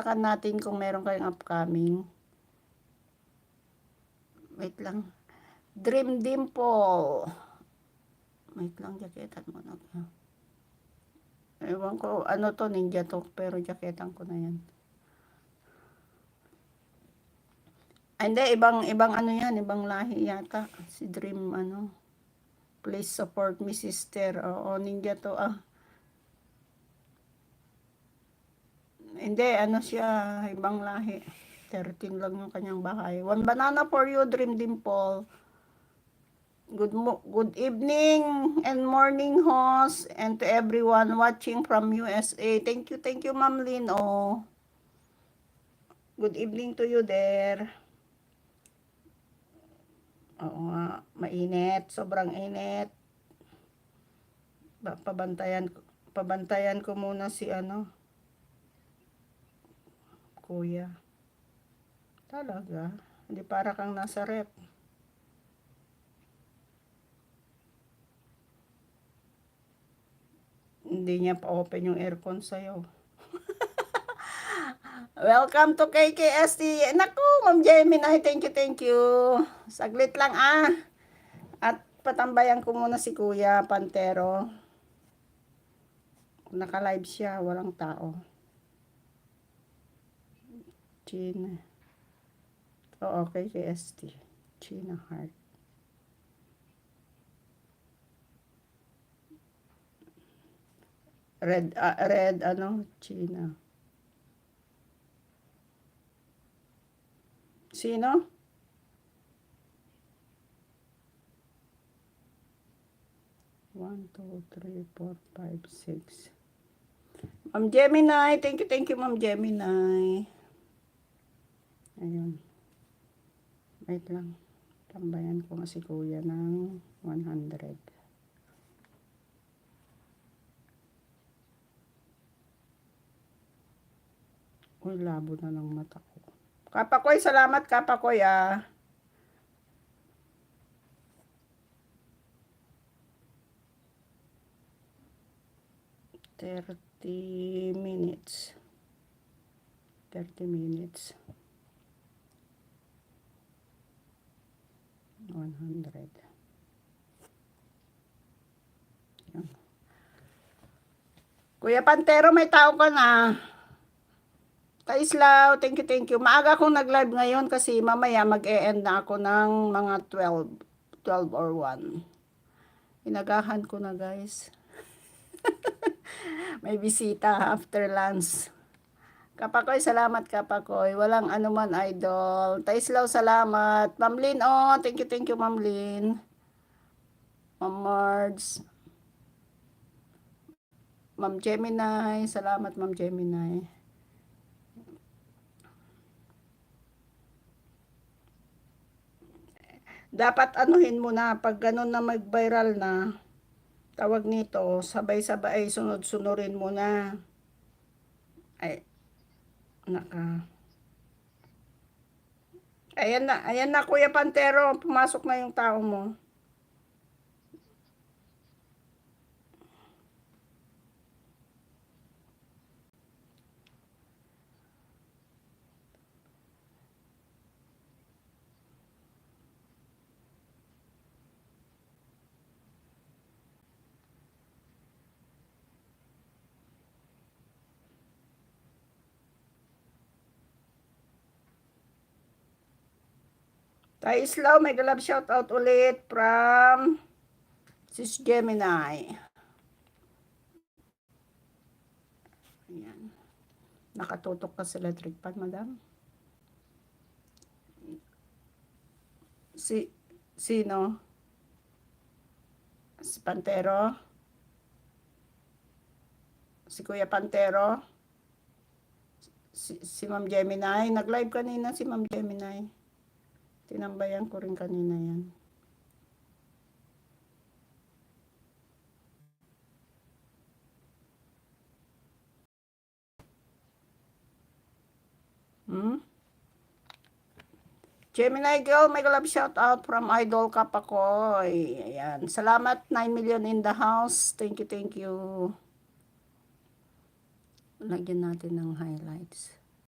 bakbakan natin kung meron kayong upcoming. Wait lang. Dream Dimple. Wait lang, jaketan mo na. Ewan ko, ano to, ninja to, pero jaketan ko na yan. Hindi, ibang ano yan, ibang lahi yata. Si Dream, ano. Please support me, sister. Oo, ninja to, Hindi, ano siya, ibang lahi. 13 lang yung kanyang bahay. One banana for you, Dream Dimple. Good evening and morning, host, and to everyone watching from USA. Thank you, Ma'am Lynn. Oh. Good evening to you there. Oo nga, mainit, sobrang init. Pabantayan ko muna si ano, kuya. Talaga, hindi para kang nasa rep. Hindi niya pa-open yung aircon sa'yo. Welcome to KKST. Naku, Ma'am Gemini, thank you. Saglit lang At patambayan ko muna si Kuya Pantero. Naka-live siya, walang tao. China. Oo, KKST. China Heart. Red, ano, China. Sino? One, two, three, 4, 5, 6. Ma'am Gemini, thank you, Ma'am Gemini. Ayun. Wait lang. Tambayan ko nga si Kuya ng 100. Uy, labo na ng mata ko. Kapakoy, salamat Kapakoy 30 minutes. 30 minutes. 100. Yan. Kuya Pantero, may tao ka na. Kaislaw, thank you. Maaga akong nag-live ngayon kasi mamaya mag-e-end na ako ng mga 12 or 1. Inagahan ko na, guys. May bisita after lunch. Kapakoy, salamat Kapakoy. Walang anuman, idol. Taislaw, salamat. Ma'am Lynn, thank you, Ma'am Lynn. Ma'am Mards. Ma'am Gemini, salamat Ma'am Gemini. Dapat anuhin mo na, pag ganun na mag-viral na, tawag nito, sabay-sabay, sunod-sunurin mo na. Ay, ayan na Kuya Pantero, pumasok na yung tao mo. Islaw, may galab shoutout ulit from Sis Gemini. Ayan. Nakatutok ka sa electric pan, madam. Sino? Si Pantero? Si Kuya Pantero? Si Ma'am Gemini? Nag-live kanina si Ma'am Gemini. Tinambayan ko rin kanina yan. Gemini girl, may love shout out from Idol Kapakoy. Ayan. Salamat, 9 million in the house. Thank you. Lagyan natin ng highlights.